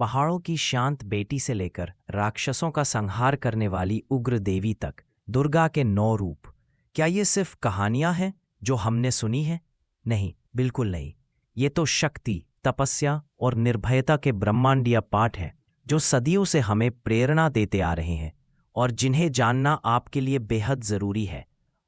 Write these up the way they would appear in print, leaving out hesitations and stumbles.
पहाड़ों की शांत बेटी से लेकर राक्षसों का संहार करने वाली उग्र देवी तक, दुर्गा के 9 रूप। क्या ये सिर्फ कहानियां हैं जो हमने सुनी है? नहीं, बिल्कुल नहीं। ये तो शक्ति, तपस्या और निर्भयता के ब्रह्मांडीय पाठ हैं जो सदियों से हमें प्रेरणा देते आ रहे हैं और जिन्हें जानना आपके लिए बेहद जरूरी है।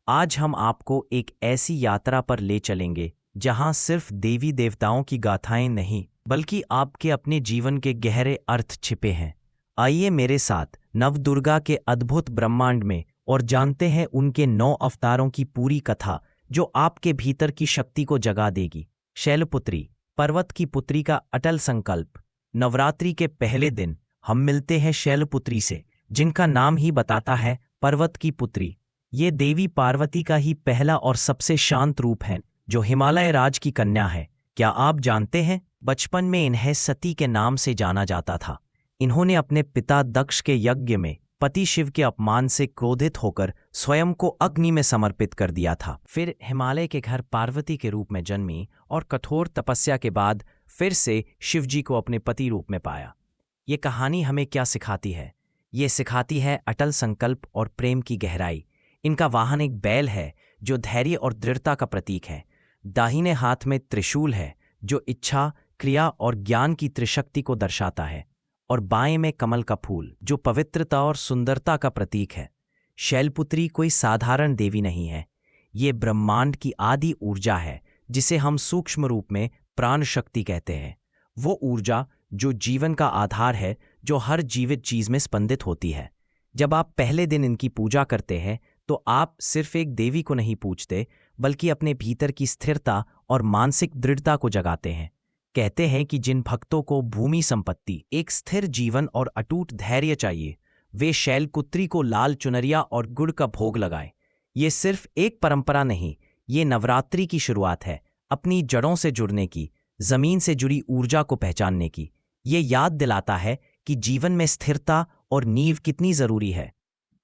आज हम आपको एक ऐसी यात्रा पर ले चलेंगे जहां सिर्फ देवी देवताओं की गाथाएं नहीं, बल्कि आपके अपने जीवन के गहरे अर्थ छिपे हैं। आइए मेरे साथ नवदुर्गा के अद्भुत ब्रह्मांड में और जानते हैं उनके 9 अवतारों की पूरी कथा जो आपके भीतर की शक्ति को जगा देगी। शैलपुत्री, पर्वत की पुत्री का अटल संकल्प। नवरात्रि के पहले दिन हम मिलते हैं शैलपुत्री से, जिनका नाम ही बताता है पर्वत की पुत्री। ये देवी पार्वती का ही पहला और सबसे शांत रूप है, जो हिमालय राज की कन्या है। क्या आप जानते हैं, बचपन में इन्हें सती के नाम से जाना जाता था। इन्होंने अपने पिता दक्ष के यज्ञ में पति शिव के अपमान से क्रोधित होकर स्वयं को अग्नि में समर्पित कर दिया था। फिर हिमालय के घर पार्वती के रूप में जन्मी और कठोर तपस्या के बाद फिर से शिवजी को अपने पति रूप में पाया। ये कहानी हमें क्या सिखाती है? ये सिखाती है अटल संकल्प और प्रेम की गहराई। इनका वाहन एक बैल है जो धैर्य और दृढ़ता का प्रतीक है। दाहिने हाथ में त्रिशूल है जो इच्छा, क्रिया और ज्ञान की त्रिशक्ति को दर्शाता है, और बाएं में कमल का फूल जो पवित्रता और सुंदरता का प्रतीक है। शैलपुत्री कोई साधारण देवी नहीं है। ये ब्रह्मांड की आदि ऊर्जा है जिसे हम सूक्ष्म रूप में प्राण शक्ति कहते हैं। वो ऊर्जा जो जीवन का आधार है, जो हर जीवित चीज में स्पंदित होती है। जब आप पहले दिन इनकी पूजा करते हैं तो आप सिर्फ एक देवी को नहीं पूजते, बल्कि अपने भीतर की स्थिरता और मानसिक दृढ़ता को जगाते हैं। कहते हैं कि जिन भक्तों को भूमि संपत्ति, एक स्थिर जीवन और अटूट धैर्य चाहिए, वे शैलपुत्री को लाल चुनरिया और गुड़ का भोग लगाएं। ये सिर्फ एक परंपरा नहीं, ये नवरात्रि की शुरुआत है, अपनी जड़ों से जुड़ने की, जमीन से जुड़ी ऊर्जा को पहचानने की। ये याद दिलाता है कि जीवन में स्थिरता और नींव कितनी जरूरी है।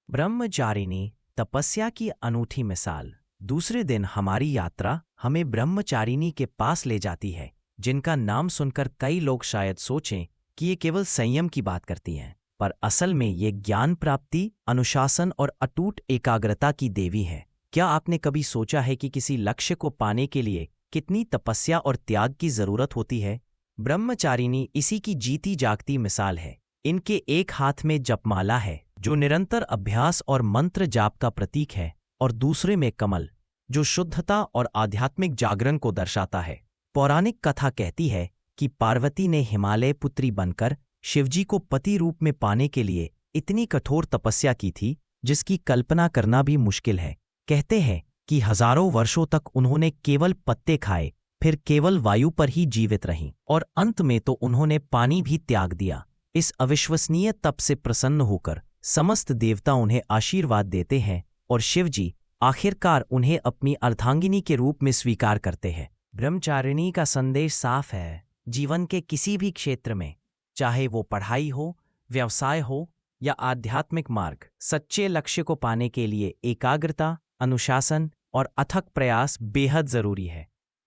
ब्रह्मचारिणी, तपस्या की अनूठी मिसाल। दूसरे दिन हमारी यात्रा हमें ब्रह्मचारिणी के पास ले जाती है, जिनका नाम सुनकर कई लोग शायद सोचें कि ये केवल संयम की बात करती हैं, पर असल में ये ज्ञान प्राप्ति, अनुशासन और अटूट एकाग्रता की देवी है। क्या आपने कभी सोचा है कि किसी लक्ष्य को पाने के लिए कितनी तपस्या और त्याग की जरूरत होती है? ब्रह्मचारिणी इसी की जीती जागती मिसाल है। इनके एक हाथ में जपमाला है जो निरंतर अभ्यास और मंत्र जाप का प्रतीक है, और दूसरे में कमल जो शुद्धता और आध्यात्मिक जागरण को दर्शाता है। पौराणिक कथा कहती है कि पार्वती ने हिमालय पुत्री बनकर शिवजी को पति रूप में पाने के लिए इतनी कठोर तपस्या की थी जिसकी कल्पना करना भी मुश्किल है। कहते हैं कि हजारों वर्षों तक उन्होंने केवल पत्ते खाए, फिर केवल वायु पर ही जीवित रहीं, और अंत में तो उन्होंने पानी भी त्याग दिया। इस अविश्वसनीय तप से प्रसन्न होकर समस्त देवता उन्हें आशीर्वाद देते हैं और शिवजी आखिरकार उन्हें अपनी अर्धांगिनी के रूप में स्वीकार करते हैं। ब्रह्मचारिणी का संदेश साफ है। जीवन के किसी भी क्षेत्र में, चाहे वो पढ़ाई हो, व्यवसाय हो या आध्यात्मिक मार्ग, सच्चे लक्ष्य को पाने के लिए एकाग्रता, अनुशासन और अथक प्रयास बेहद जरूरी है।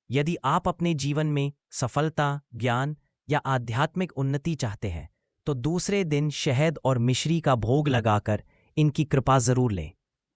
यदि आप अपने जीवन में सफलता, ज्ञान या आध्यात्मिक उन्नति चाहते हैं तो दूसरे दिन शहद और मिश्री का भोग लगाकर इनकी कृपा जरूर लें।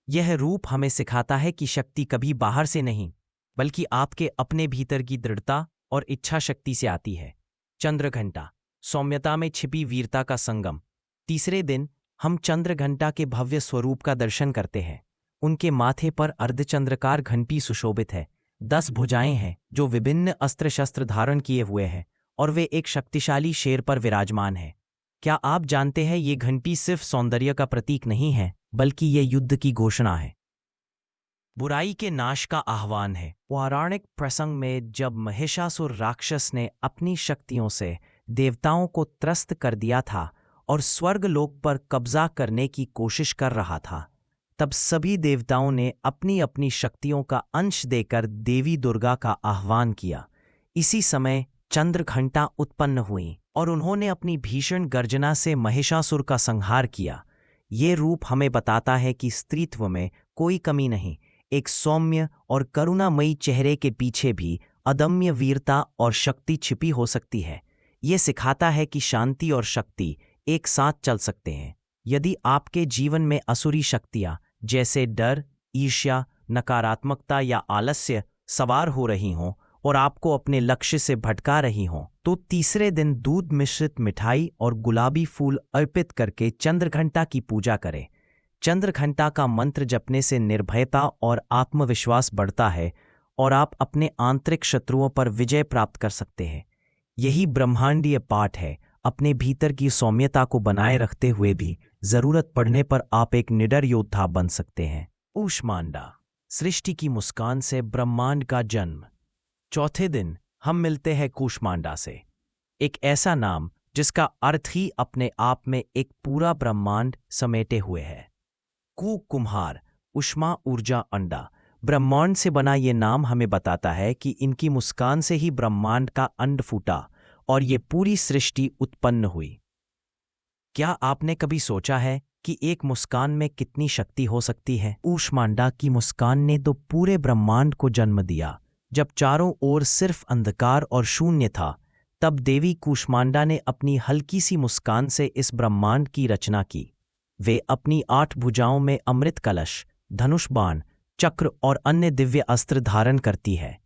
यह रूप हमें सिखाता है कि शक्ति कभी बाहर से नहीं, बल्कि आपके अपने भीतर की दृढ़ता और इच्छा शक्ति से आती है। चंद्रघंटा, सौम्यता में छिपी वीरता का संगम। तीसरे दिन हम चंद्रघंटा के भव्य स्वरूप का दर्शन करते हैं। उनके माथे पर अर्धचंद्रकार घंटी सुशोभित है। 10 भुजाएं हैं जो विभिन्न अस्त्र शस्त्र धारण किए हुए हैं, और वे एक शक्तिशाली शेर पर विराजमान है। क्या आप जानते हैं ये घंटी सिर्फ सौंदर्य का प्रतीक नहीं है, बल्कि ये युद्ध की घोषणा है, बुराई के नाश का आह्वान है। पौराणिक प्रसंग में जब महिषासुर राक्षस ने अपनी शक्तियों से देवताओं को त्रस्त कर दिया था और स्वर्गलोक पर कब्जा करने की कोशिश कर रहा था, तब सभी देवताओं ने अपनी अपनी शक्तियों का अंश देकर देवी दुर्गा का आह्वान किया। इसी समय चंद्रघंटा उत्पन्न हुई और उन्होंने अपनी भीषण गर्जना से महिषासुर का संहार किया। ये रूप हमें बताता है कि स्त्रीत्व में कोई कमी नहीं, एक सौम्य और करुणामयी चेहरे के पीछे भी अदम्य वीरता और शक्ति छिपी हो सकती है। ये सिखाता है कि शांति और शक्ति एक साथ चल सकते हैं। यदि आपके जीवन में असुरी शक्तियां जैसे डर, ईर्ष्या, नकारात्मकता या आलस्य सवार हो रही हों और आपको अपने लक्ष्य से भटका रही हों, तो तीसरे दिन दूध मिश्रित मिठाई और गुलाबी फूल अर्पित करके चंद्रघंटा की पूजा करें। चंद्रघंटा का मंत्र जपने से निर्भयता और आत्मविश्वास बढ़ता है और आप अपने आंतरिक शत्रुओं पर विजय प्राप्त कर सकते हैं। यही ब्रह्मांडीय पाठ है। अपने भीतर की सौम्यता को बनाए रखते हुए भी जरूरत पड़ने पर आप एक निडर योद्धा बन सकते हैं। कूष्मांडा, सृष्टि की मुस्कान से ब्रह्मांड का जन्म। चौथे दिन हम मिलते हैं कूष्मांडा से, एक ऐसा नाम जिसका अर्थ ही अपने आप में एक पूरा ब्रह्मांड समेटे हुए है। कुम्हार, उष्मा, ऊर्जा, अंडा। ब्रह्मांड से बना ये नाम हमें बताता है कि इनकी मुस्कान से ही ब्रह्मांड का अंड फूटा और ये पूरी सृष्टि उत्पन्न हुई। क्या आपने कभी सोचा है कि एक मुस्कान में कितनी शक्ति हो सकती है? कूष्मांडा की मुस्कान ने तो पूरे ब्रह्मांड को जन्म दिया। जब चारों ओर सिर्फ अंधकार और शून्य था, तब देवी कूष्मांडा ने अपनी हल्की सी मुस्कान से इस ब्रह्मांड की रचना की। वे अपनी 8 भुजाओं में अमृत कलश, धनुष बाण, चक्र और अन्य दिव्य अस्त्र धारण करती है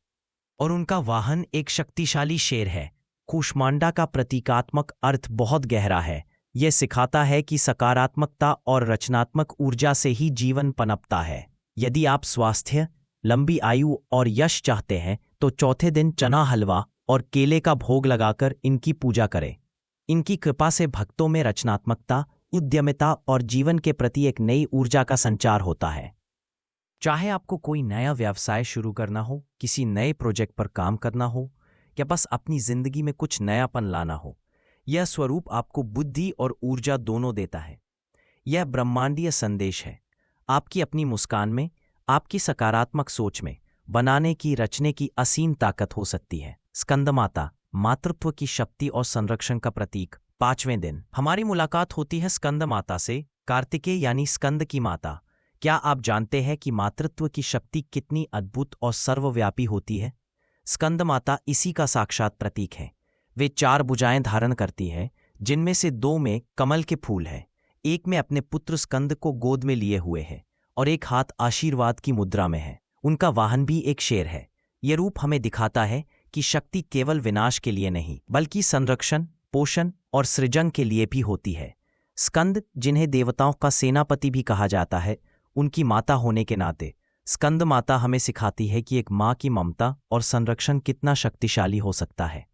और उनका वाहन एक शक्तिशाली शेर है। कूष्मांडा का प्रतीकात्मक अर्थ बहुत गहरा है। यह सिखाता है कि सकारात्मकता और रचनात्मक ऊर्जा से ही जीवन पनपता है। यदि आप स्वास्थ्य, लंबी आयु और यश चाहते हैं तो चौथे दिन चना हलवा और केले का भोग लगाकर इनकी पूजा करें। इनकी कृपा से भक्तों में रचनात्मकता, उद्यमिता और जीवन के प्रति एक नई ऊर्जा का संचार होता है। चाहे आपको कोई नया व्यवसाय शुरू करना हो, किसी नए प्रोजेक्ट पर काम करना हो या बस अपनी जिंदगी में कुछ नयापन लाना हो, यह स्वरूप आपको बुद्धि और ऊर्जा दोनों देता है। यह ब्रह्मांडीय संदेश है। आपकी अपनी मुस्कान में, आपकी सकारात्मक सोच में बनाने की, रचने की असीम ताकत हो सकती है। स्कंदमाता, मातृत्व की शक्ति और संरक्षण का प्रतीक। 5वें दिन हमारी मुलाकात होती है स्कंदमाता से, कार्तिकेय यानी स्कंद की माता। क्या आप जानते हैं कि मातृत्व की शक्ति कितनी अद्भुत और सर्वव्यापी होती है? स्कंदमाता इसी का साक्षात प्रतीक है। वे 4 भुजाएं धारण करती है, जिनमें से 2 में कमल के फूल है, एक में अपने पुत्र स्कंद को गोद में लिए हुए है और एक हाथ आशीर्वाद की मुद्रा में है। उनका वाहन भी एक शेर है। यह रूप हमें दिखाता है कि शक्ति केवल विनाश के लिए नहीं, बल्कि संरक्षण, पोषण और सृजन के लिए भी होती है। स्कंद, जिन्हें देवताओं का सेनापति भी कहा जाता है, उनकी माता होने के नाते स्कंद माता हमें सिखाती है कि एक माँ की ममता और संरक्षण कितना शक्तिशाली हो सकता है।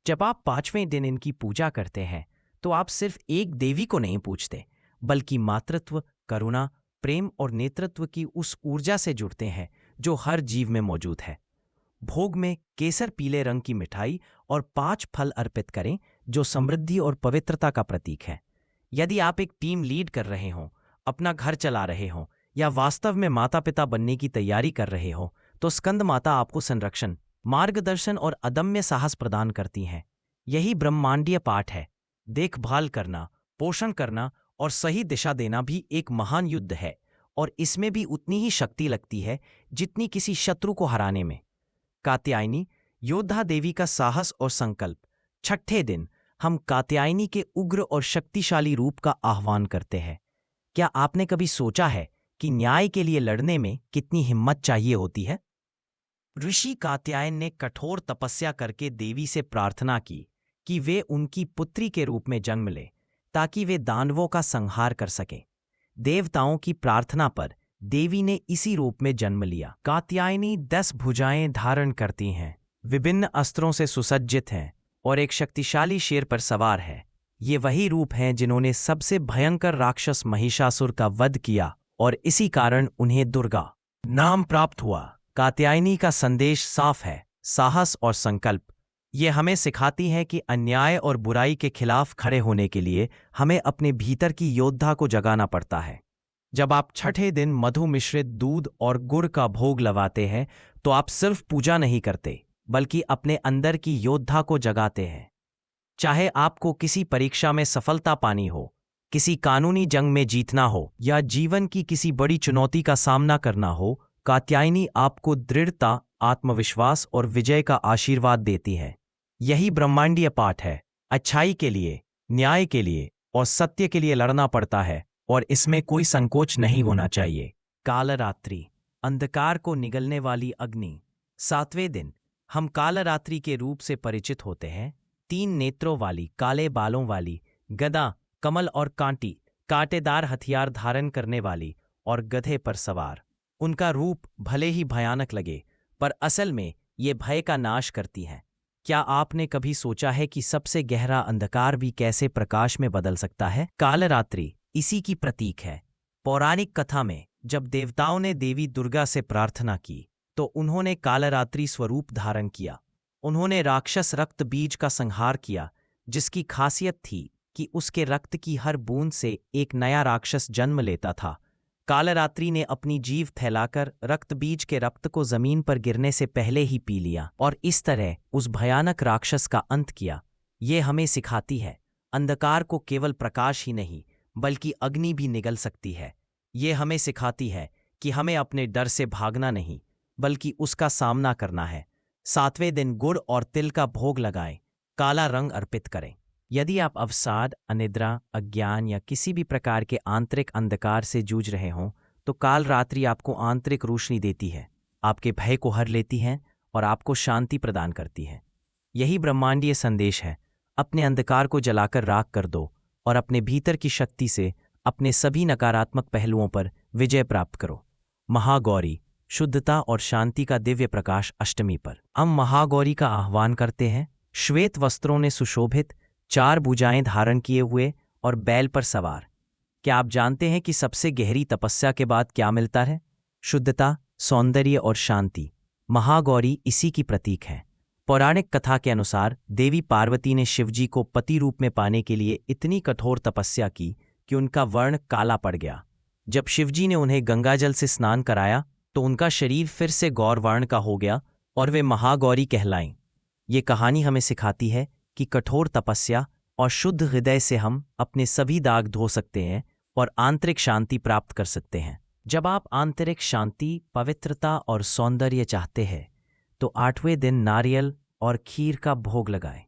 जब आप 5वें दिन इनकी पूजा करते हैं तो आप सिर्फ एक देवी को नहीं पूजते, बल्कि मातृत्व, करुणा, प्रेम और नेतृत्व की उस ऊर्जा से जुड़ते हैं जो हर जीव में मौजूद है। भोग में केसर पीले रंग की मिठाई और 5 फल अर्पित करें, जो समृद्धि और पवित्रता का प्रतीक है। यदि आप एक टीम लीड कर रहे हों, अपना घर चला रहे हों या वास्तव में माता पिता बनने की तैयारी कर रहे हो, तो स्कंद माता आपको संरक्षण, मार्गदर्शन और अदम्य साहस प्रदान करती हैं। यही ब्रह्मांडीय पाठ है। देखभाल करना, पोषण करना और सही दिशा देना भी एक महान युद्ध है, और इसमें भी उतनी ही शक्ति लगती है जितनी किसी शत्रु को हराने में। कात्यायनी, योद्धा देवी का साहस और संकल्प। 6ठे दिन हम कात्यायनी के उग्र और शक्तिशाली रूप का आह्वान करते हैं। क्या आपने कभी सोचा है कि न्याय के लिए लड़ने में कितनी हिम्मत चाहिए होती है? ऋषि कात्यायन ने कठोर तपस्या करके देवी से प्रार्थना की कि वे उनकी पुत्री के रूप में जन्म ले, ताकि वे दानवों का संहार कर सके। देवताओं की प्रार्थना पर देवी ने इसी रूप में जन्म लिया। कात्यायनी 10 भुजाएं धारण करती हैं, विभिन्न अस्त्रों से सुसज्जित हैं और एक शक्तिशाली शेर पर सवार है। ये वही रूप हैं जिन्होंने सबसे भयंकर राक्षस महिषासुर का वध किया, और इसी कारण उन्हें दुर्गा नाम प्राप्त हुआ। कात्यायनी का संदेश साफ है, साहस और संकल्प। ये हमें सिखाती है कि अन्याय और बुराई के खिलाफ खड़े होने के लिए हमें अपने भीतर की योद्धा को जगाना पड़ता है। जब आप 6ठे दिन मधु मिश्रित दूध और गुड़ का भोग लगाते हैं, तो आप सिर्फ पूजा नहीं करते, बल्कि अपने अंदर की योद्धा को जगाते हैं। चाहे आपको किसी परीक्षा में सफलता पानी हो, किसी कानूनी जंग में जीतना हो या जीवन की किसी बड़ी चुनौती का सामना करना हो, कात्यायनी आपको दृढ़ता, आत्मविश्वास और विजय का आशीर्वाद देती है। यही ब्रह्मांडीय पाठ है। अच्छाई के लिए, न्याय के लिए और सत्य के लिए लड़ना पड़ता है और इसमें कोई संकोच नहीं होना चाहिए। कालरात्रि, अंधकार को निगलने वाली अग्नि। 7वें दिन हम कालरात्रि के रूप से परिचित होते हैं। 3 नेत्रों वाली, काले बालों वाली, गदा, कमल और कांटी, कांटेदार हथियार धारण करने वाली और गधे पर सवार। उनका रूप भले ही भयानक लगे, पर असल में ये भय का नाश करती हैं। क्या आपने कभी सोचा है कि सबसे गहरा अंधकार भी कैसे प्रकाश में बदल सकता है? कालरात्रि इसी की प्रतीक है। पौराणिक कथा में जब देवताओं ने देवी दुर्गा से प्रार्थना की तो उन्होंने कालरात्रि स्वरूप धारण किया। उन्होंने राक्षस रक्त बीज का संहार किया, जिसकी खासियत थी कि उसके रक्त की हर बूंद से एक नया राक्षस जन्म लेता था। कालरात्रि ने अपनी जीभ फैलाकर रक्त बीज के रक्त को जमीन पर गिरने से पहले ही पी लिया और इस तरह उस भयानक राक्षस का अंत किया। ये हमें सिखाती है, अंधकार को केवल प्रकाश ही नहीं बल्कि अग्नि भी निगल सकती है। ये हमें सिखाती है कि हमें अपने डर से भागना नहीं बल्कि उसका सामना करना है। 7वें दिन गुड़ और तिल का भोग लगाएं, काला रंग अर्पित करें। यदि आप अवसाद, अनिद्रा, अज्ञान या किसी भी प्रकार के आंतरिक अंधकार से जूझ रहे हों तो कालरात्रि आपको आंतरिक रोशनी देती है, आपके भय को हर लेती है और आपको शांति प्रदान करती है। यही ब्रह्मांडीय संदेश है। अपने अंधकार को जलाकर राख कर दो और अपने भीतर की शक्ति से अपने सभी नकारात्मक पहलुओं पर विजय प्राप्त करो। महागौरी, शुद्धता और शांति का दिव्य प्रकाश अष्टमी पर हम महागौरी का आह्वान करते हैं। श्वेत वस्त्रों ने सुशोभित, 4 भुजाएं धारण किए हुए और बैल पर सवार। क्या आप जानते हैं कि सबसे गहरी तपस्या के बाद क्या मिलता है? शुद्धता, सौंदर्य और शांति। महागौरी इसी की प्रतीक है। पौराणिक कथा के अनुसार देवी पार्वती ने शिवजी को पति रूप में पाने के लिए इतनी कठोर तपस्या की कि उनका वर्ण काला पड़ गया। जब शिवजी ने उन्हें गंगाजल से स्नान कराया तो उनका शरीर फिर से गौर वर्ण का हो गया और वे महागौरी कहलाईं। ये कहानी हमें सिखाती है कि कठोर तपस्या और शुद्ध हृदय से हम अपने सभी दाग धो सकते हैं और आंतरिक शांति प्राप्त कर सकते हैं। जब आप आंतरिक शांति, पवित्रता और सौंदर्य चाहते हैं तो 8वें दिन नारियल और खीर का भोग लगाएं।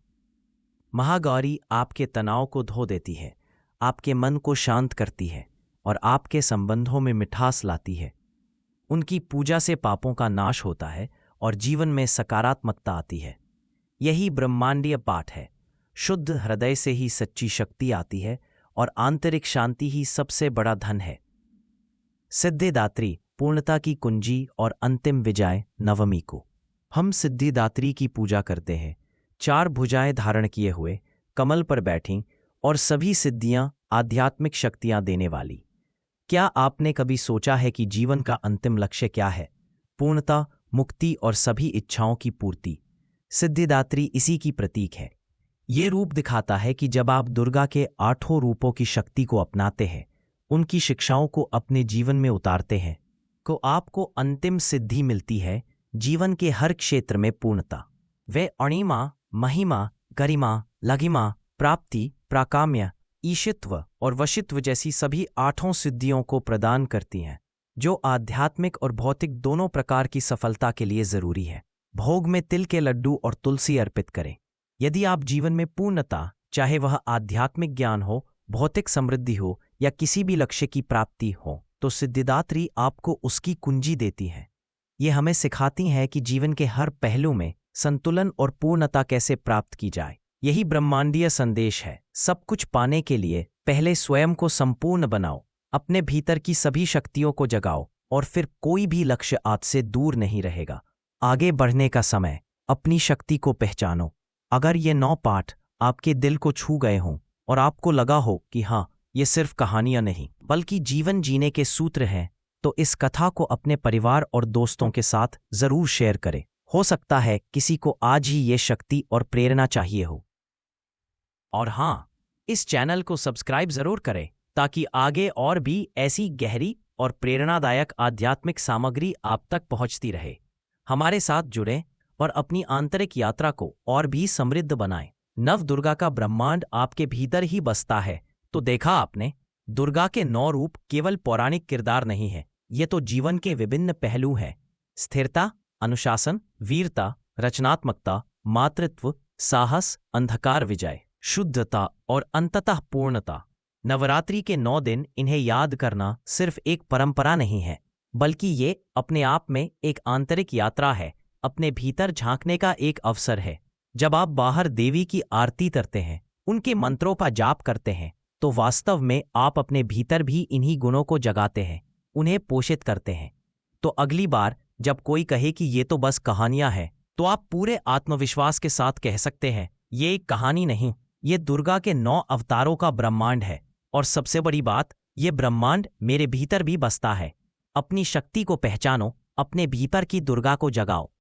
महागौरी आपके तनाव को धो देती है, आपके मन को शांत करती है और आपके संबंधों में मिठास लाती है। उनकी पूजा से पापों का नाश होता है और जीवन में सकारात्मकता आती है। यही ब्रह्मांडीय पाठ है। शुद्ध हृदय से ही सच्ची शक्ति आती है और आंतरिक शांति ही सबसे बड़ा धन है। सिद्धिदात्री, पूर्णता की कुंजी और अंतिम विजय, नवमी को हम सिद्धिदात्री की पूजा करते हैं। 4 भुजाएं धारण किए हुए, कमल पर बैठी और सभी सिद्धियां, आध्यात्मिक शक्तियां देने वाली। क्या आपने कभी सोचा है कि जीवन का अंतिम लक्ष्य क्या है? पूर्णता, मुक्ति और सभी इच्छाओं की पूर्ति। सिद्धिदात्री इसी की प्रतीक है। ये रूप दिखाता है कि जब आप दुर्गा के 8 रूपों की शक्ति को अपनाते हैं, उनकी शिक्षाओं को अपने जीवन में उतारते हैं, तो आपको अंतिम सिद्धि मिलती है, जीवन के हर क्षेत्र में पूर्णता। वे अणिमा, महिमा, गरिमा, लघिमा, प्राप्ति, प्राकाम्य, ईशित्व और वशित्व जैसी सभी 8 सिद्धियों को प्रदान करती हैं, जो आध्यात्मिक और भौतिक दोनों प्रकार की सफलता के लिए जरूरी है। भोग में तिल के लड्डू और तुलसी अर्पित करें। यदि आप जीवन में पूर्णता, चाहे वह आध्यात्मिक ज्ञान हो, भौतिक समृद्धि हो या किसी भी लक्ष्य की प्राप्ति हो, तो सिद्धिदात्री आपको उसकी कुंजी देती है। ये हमें सिखाती हैं कि जीवन के हर पहलू में संतुलन और पूर्णता कैसे प्राप्त की जाए। यही ब्रह्मांडीय संदेश है। सब कुछ पाने के लिए पहले स्वयं को संपूर्ण बनाओ, अपने भीतर की सभी शक्तियों को जगाओ और फिर कोई भी लक्ष्य आपसे दूर नहीं रहेगा। आगे बढ़ने का समय, अपनी शक्ति को पहचानो। अगर ये 9 पाठ आपके दिल को छू गए हों और आपको लगा हो कि हाँ, ये सिर्फ कहानियां नहीं बल्कि जीवन जीने के सूत्र हैं, तो इस कथा को अपने परिवार और दोस्तों के साथ जरूर शेयर करें। हो सकता है किसी को आज ही ये शक्ति और प्रेरणा चाहिए हो। और हाँ, इस चैनल को सब्सक्राइब जरूर करें ताकि आगे और भी ऐसी गहरी और प्रेरणादायक आध्यात्मिक सामग्री आप तक पहुंचती रहे। हमारे साथ जुड़ें और अपनी आंतरिक यात्रा को और भी समृद्ध बनाएं। नव दुर्गा का ब्रह्मांड आपके भीतर ही बसता है। तो देखा आपने, दुर्गा के 9 रूप केवल पौराणिक किरदार नहीं है, ये तो जीवन के विभिन्न पहलू हैं। स्थिरता, अनुशासन, वीरता, रचनात्मकता, मातृत्व, साहस, अंधकार विजय। शुद्धता और अंततः पूर्णता। नवरात्रि के 9 दिन इन्हें याद करना सिर्फ एक परंपरा नहीं है, बल्कि ये अपने आप में एक आंतरिक यात्रा है, अपने भीतर झांकने का एक अवसर है। जब आप बाहर देवी की आरती करते हैं, उनके मंत्रों का जाप करते हैं, तो वास्तव में आप अपने भीतर भी इन्हीं गुणों को जगाते हैं, उन्हें पोषित करते हैं। तो अगली बार जब कोई कहे कि ये तो बस कहानियां हैं, तो आप पूरे आत्मविश्वास के साथ कह सकते हैं, ये एक कहानी नहीं, ये दुर्गा के 9 अवतारों का ब्रह्मांड है। और सबसे बड़ी बात, ये ब्रह्मांड मेरे भीतर भी बसता है। अपनी शक्ति को पहचानो, अपने भीतर की दुर्गा को जगाओ।